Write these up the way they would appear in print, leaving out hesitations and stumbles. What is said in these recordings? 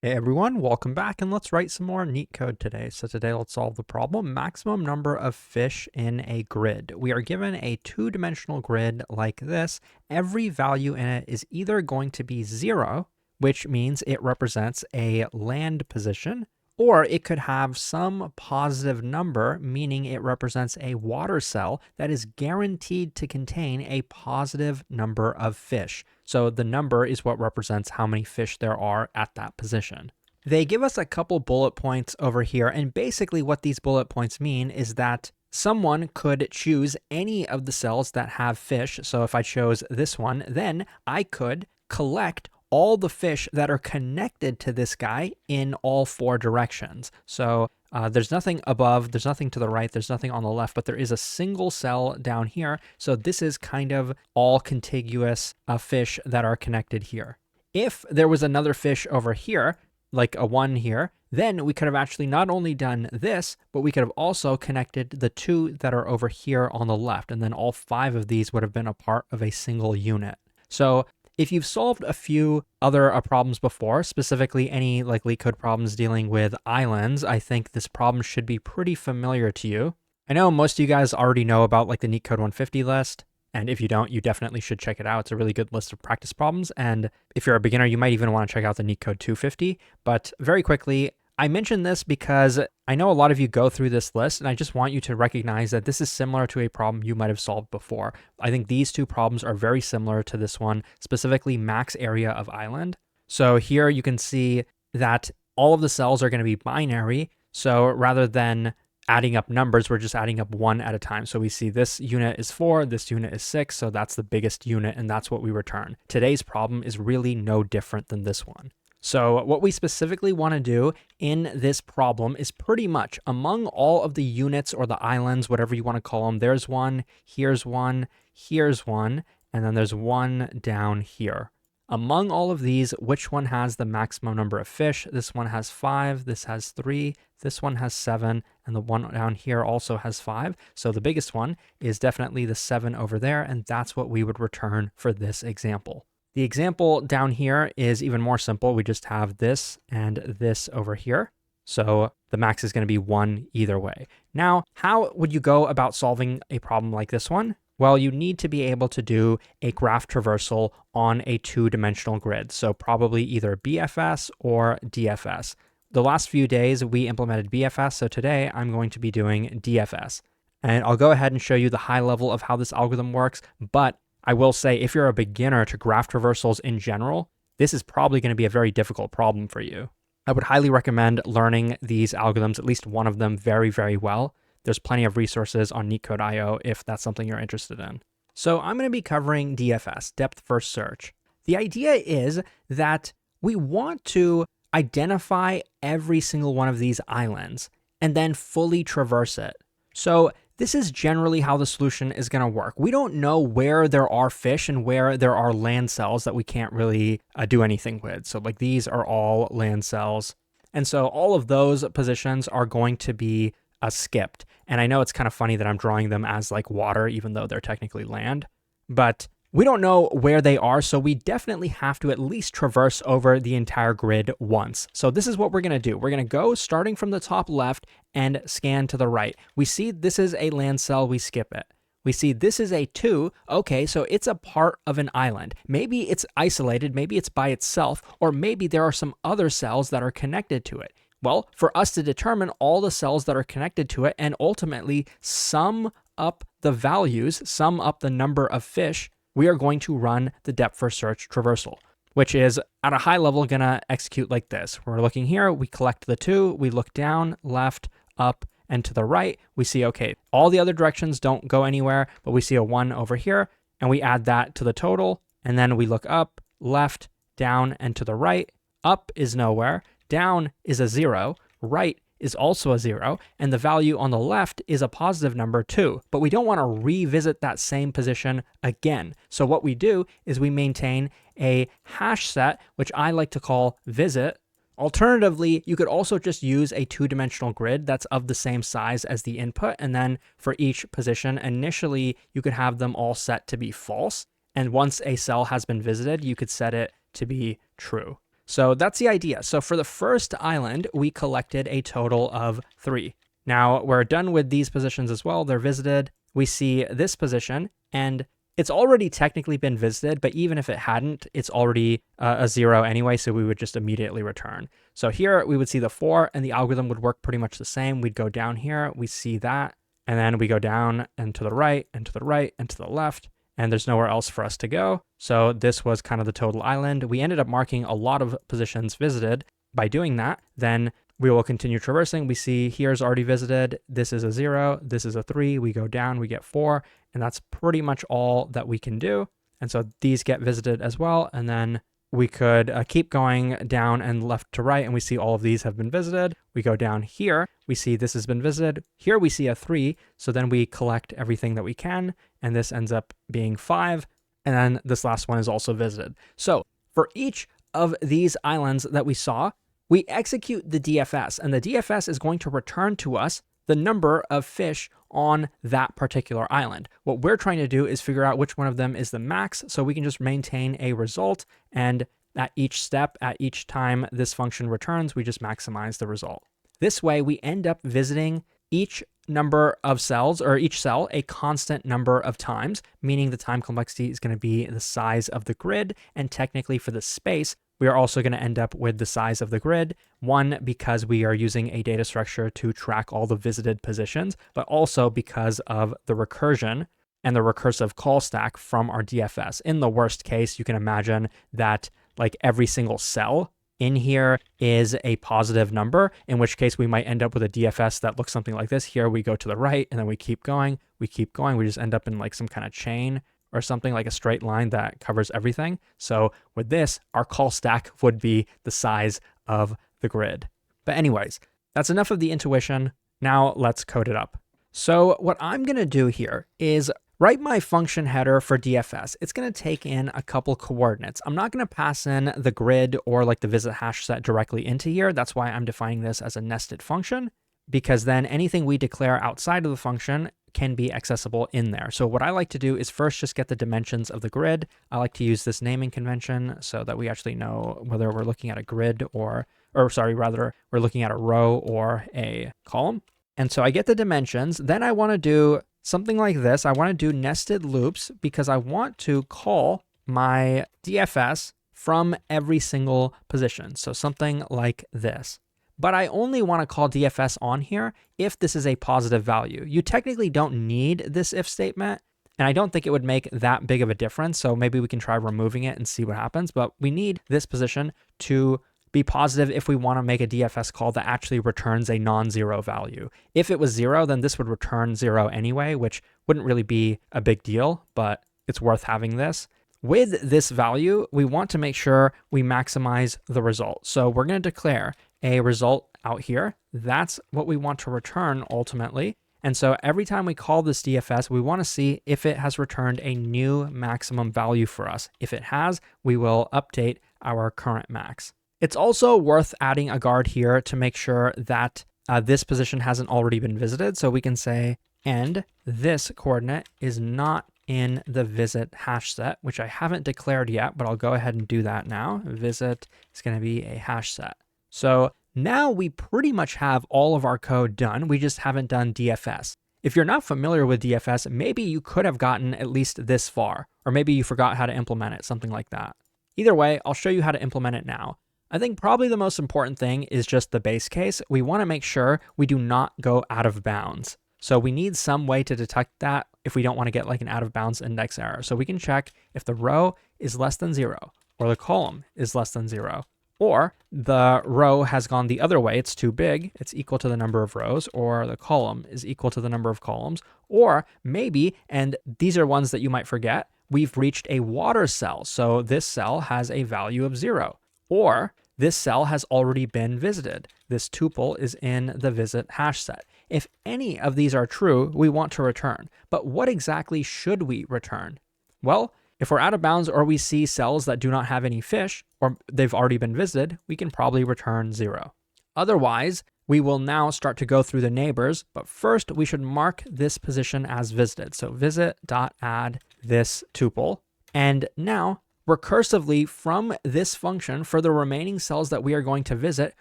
Hey everyone, welcome back and let's write some more neat code today. So today let's solve the problem maximum number of fish in a grid. We are given a two-dimensional grid like this. Every value in it is either going to be 0, which means it represents a land position, or it could have some positive number, meaning it represents a water cell that is guaranteed to contain a positive number of fish. So the number is what represents how many fish there are at that position. They give us a couple bullet points over here, and basically what these bullet points mean is that someone could choose any of the cells that have fish. So if I chose this one, then I could collect all the fish that are connected to this guy in all 4 directions. So there's nothing above, there's nothing to the right, there's nothing on the left, but there is a single cell down here. So this is kind of all contiguous fish that are connected here. If there was another fish over here, like a 1 here, then we could have actually not only done this, but we could have also connected the 2 that are over here on the left. And then all 5 of these would have been a part of a single unit. So if you've solved a few other problems before, specifically any like Leetcode problems dealing with islands, I think this problem should be pretty familiar to you. I know most of you guys already know about like the Leetcode 150 list, and if you don't, you definitely should check it out. It's a really good list of practice problems, and if you're a beginner, you might even want to check out the Leetcode 250. But very quickly, I mention this because I know a lot of you go through this list, and I just want you to recognize that this is similar to a problem you might have solved before. I think these 2 problems are very similar to this one, specifically max area of island. So here you can see that all of the cells are going to be binary. So rather than adding up numbers, we're just adding up 1 at a time. So we see this unit is 4, this unit is 6, so that's the biggest unit, and that's what we return. Today's problem is really no different than this one. So what we specifically want to do in this problem is pretty much among all of the units or the islands, whatever you want to call them, there's one, here's one, here's one, and then there's one down here. Among all of these, which one has the maximum number of fish? This one has 5, this has 3, this one has 7, and the one down here also has 5. So the biggest one is definitely the 7 over there, and that's what we would return for this example. The example down here is even more simple. We just have this and this over here. So the max is going to be 1 either way. Now, how would you go about solving a problem like this one? Well, you need to be able to do a graph traversal on a 2-dimensional grid. So probably either BFS or DFS. The last few days we implemented BFS, so today I'm going to be doing DFS. And I'll go ahead and show you the high level of how this algorithm works, but I will say if you're a beginner to graph traversals in general, this is probably going to be a very difficult problem for you. I would highly recommend learning these algorithms, at least one of them, very, very well. There's plenty of resources on Leetcode.io if that's something you're interested in. So I'm going to be covering DFS, depth first search. The idea is that we want to identify every single one of these islands and then fully traverse it. So this is generally how the solution is going to work. We don't know where there are fish and where there are land cells that we can't really do anything with. So like these are all land cells. And so all of those positions are going to be skipped. And I know it's kind of funny that I'm drawing them as like water, even though they're technically land. But we don't know where they are, so we definitely have to at least traverse over the entire grid once. So this is what we're going to do. We're going to go starting from the top left and scan to the right. We see this is a land cell, we skip it. We see this is a 2. Okay, so it's a part of an island. Maybe it's isolated, maybe it's by itself, or maybe there are some other cells that are connected to it. Well, for us to determine all the cells that are connected to it and ultimately sum up the values, sum up the number of fish, we are going to run the depth first search traversal, which is at a high level going to execute like this. We're looking here, we collect the 2, we look down, left, up, and to the right, we see, okay, all the other directions don't go anywhere, but we see a 1 over here, and we add that to the total, and then we look up, left, down, and to the right. Up is nowhere, down is a 0, right is also a 0, and the value on the left is a positive number 2, but we don't want to revisit that same position again. So what we do is we maintain a hash set, which I like to call visit. Alternatively, you could also just use a 2-dimensional grid that's of the same size as the input, and then for each position, initially you could have them all set to be false, and once a cell has been visited, you could set it to be true. So that's the idea. So for the first island, we collected a total of 3. Now we're done with these positions as well. They're visited. We see this position, and it's already technically been visited, but even if it hadn't, it's already a 0 anyway, so we would just immediately return. So here we would see the 4, and the algorithm would work pretty much the same. We'd go down here, we see that, and then we go down and to the right, and to the right, and to the left, and there's nowhere else for us to go. So this was kind of the total island. We ended up marking a lot of positions visited. By doing that, then we will continue traversing. We see here's already visited. This is a 0. This is a 3. We go down, we get 4. And that's pretty much all that we can do. And so these get visited as well. And then we could keep going down and left to right. And we see all of these have been visited. We go down here. We see this has been visited. Here we see a 3. So then we collect everything that we can. And this ends up being 5. And then this last one is also visited. So for each of these islands that we saw, we execute the DFS, and the DFS is going to return to us the number of fish on that particular island. What we're trying to do is figure out which one of them is the max, so we can just maintain a result, and at each step, at each time this function returns, we just maximize the result. This way, we end up visiting each number of cells, or each cell, a constant number of times, meaning the time complexity is going to be the size of the grid, and technically for the space, we are also going to end up with the size of the grid. One, because we are using a data structure to track all the visited positions, but also because of the recursion and the recursive call stack from our DFS. In the worst case, you can imagine that like every single cell in here is a positive number, in which case we might end up with a DFS that looks something like this. Here we go to the right and then we keep going, we just end up in like some kind of chain or something, like a straight line that covers everything. So with this, our call stack would be the size of the grid. But anyways, that's enough of the intuition. Now let's code it up. So what I'm going to do here is write my function header for DFS. It's going to take in a couple coordinates. I'm not going to pass in the grid or like the visit hash set directly into here. That's why I'm defining this as a nested function, because then anything we declare outside of the function can be accessible in there. So what I like to do is first just get the dimensions of the grid. I like to use this naming convention so that we actually know whether we're looking at a grid or rather we're looking at a row or a column. And so I get the dimensions. Then I want to do something like this. I want to do nested loops because I want to call my DFS from every single position. So something like this. But I only want to call DFS on here if this is a positive value. You technically don't need this if statement, and I don't think it would make that big of a difference. So maybe we can try removing it and see what happens. But we need this position to be positive if we want to make a DFS call that actually returns a non-zero value. If it was 0, then this would return 0 anyway, which wouldn't really be a big deal, but it's worth having this. With this value, we want to make sure we maximize the result. So we're going to declare a result out here. That's what we want to return ultimately. And so every time we call this DFS, we want to see if it has returned a new maximum value for us. If it has, we will update our current max. It's also worth adding a guard here to make sure that this position hasn't already been visited. So we can say, and this coordinate is not in the visit hash set, which I haven't declared yet, but I'll go ahead and do that now. Visit is going to be a hash set. So now we pretty much have all of our code done. We just haven't done DFS. If you're not familiar with DFS, maybe you could have gotten at least this far, or maybe you forgot how to implement it, something like that. Either way, I'll show you how to implement it now. I think probably the most important thing is just the base case. We want to make sure we do not go out of bounds. So we need some way to detect that if we don't want to get like an out of bounds index error. So we can check if the row is less than 0, or the column is less than 0, or the row has gone the other way, it's too big, it's equal to the number of rows, or the column is equal to the number of columns, or maybe, and these are ones that you might forget, we've reached a water cell. So this cell has a value of 0, or this cell has already been visited. This tuple is in the visit hash set. If any of these are true, we want to return. But what exactly should we return? Well, if we're out of bounds or we see cells that do not have any fish, or they've already been visited, we can probably return 0. Otherwise, we will now start to go through the neighbors, but first we should mark this position as visited. So visit.add this tuple. And now recursively from this function for the remaining cells that we are going to visit,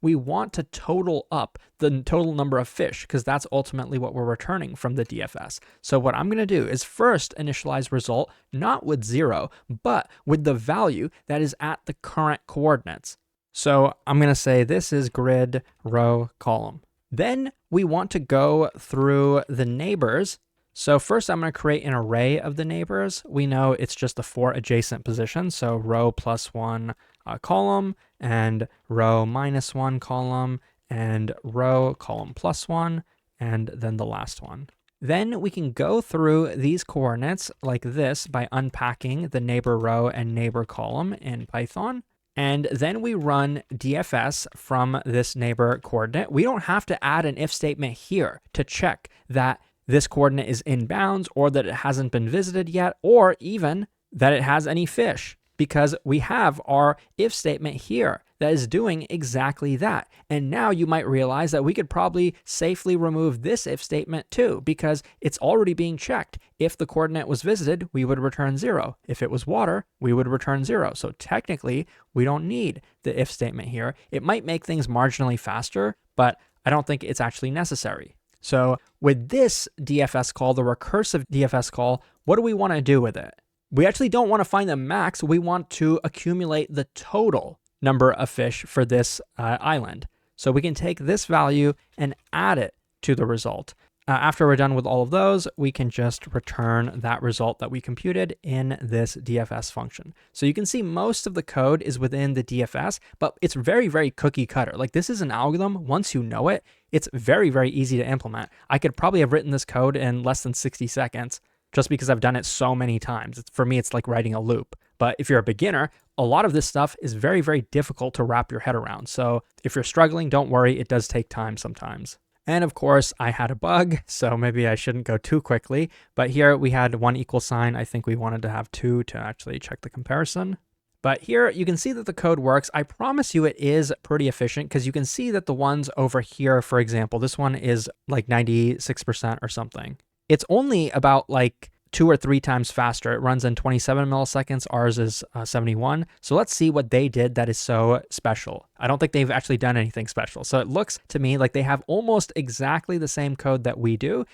we want to total up the total number of fish because that's ultimately what we're returning from the DFS. So what I'm going to do is first initialize result not with 0, but with the value that is at the current coordinates. So I'm going to say this is grid row column. Then we want to go through the neighbors. So first I'm going to create an array of the neighbors. We know it's just the 4 adjacent positions. So row plus 1 column, and row minus 1 column, and row column plus 1, and then the last one. Then we can go through these coordinates like this by unpacking the neighbor row and neighbor column in Python. And then we run DFS from this neighbor coordinate. We don't have to add an if statement here to check that this coordinate is in bounds or that it hasn't been visited yet, or even that it has any fish, because we have our if statement here that is doing exactly that. And now you might realize that we could probably safely remove this if statement too, because it's already being checked. If the coordinate was visited, we would return 0. If it was water, we would return 0. So technically, we don't need the if statement here. It might make things marginally faster, but I don't think it's actually necessary. So with this DFS call, the recursive DFS call, what do we want to do with it? We actually don't want to find the max. We want to accumulate the total number of fish for this island. So we can take this value and add it to the result. After we're done with all of those, we can just return that result that we computed in this DFS function. So you can see most of the code is within the DFS, but it's very, very cookie cutter. Like this is an algorithm. Once you know it, it's very, very easy to implement. I could probably have written this code in less than 60 seconds just because I've done it so many times. For me, it's like writing a loop. But if you're a beginner, a lot of this stuff is very, very difficult to wrap your head around. So if you're struggling, don't worry. It does take time sometimes. And of course, I had a bug, so maybe I shouldn't go too quickly. But here we had 1 equal sign. I think we wanted to have 2 to actually check the comparison. But here you can see that the code works. I promise you it is pretty efficient because you can see that the ones over here, for example, this one is like 96% or something. It's only about like 2 or 3 times faster. It runs in 27 milliseconds. Ours is 71. So let's see what they did that is so special. I don't think they've actually done anything special. So it looks to me like they have almost exactly the same code that we do,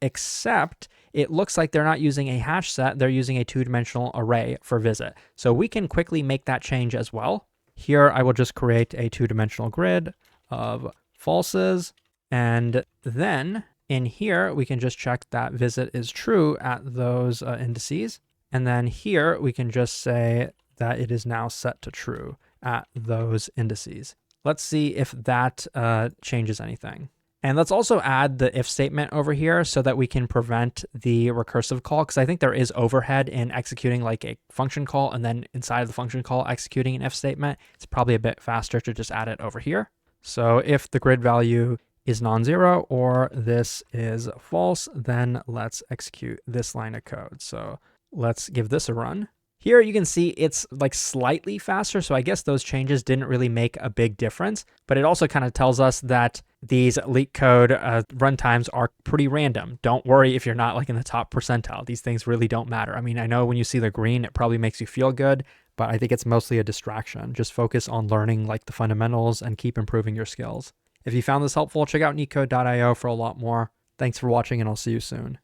except it looks like they're not using a hash set. They're using a 2-dimensional array for visit. So we can quickly make that change as well. Here, I will just create a 2-dimensional grid of falses, and then in here, we can just check that visit is true at those indices. And then here, we can just say that it is now set to true at those indices. Let's see if that changes anything. And let's also add the if statement over here so that we can prevent the recursive call, because I think there is overhead in executing like a function call and then inside of the function call executing an if statement. It's probably a bit faster to just add it over here. So if the grid value is non-zero or this is false, then let's execute this line of code. So let's give this a run. Here you can see it's like slightly faster. So I guess those changes didn't really make a big difference, but it also kind of tells us that these Leetcode runtimes are pretty random. Don't worry if you're not like in the top percentile. These things really don't matter. I mean, I know when you see the green, it probably makes you feel good, but I think it's mostly a distraction. Just focus on learning like the fundamentals and keep improving your skills. If you found this helpful, check out Leetcode.io for a lot more. Thanks for watching, and I'll see you soon.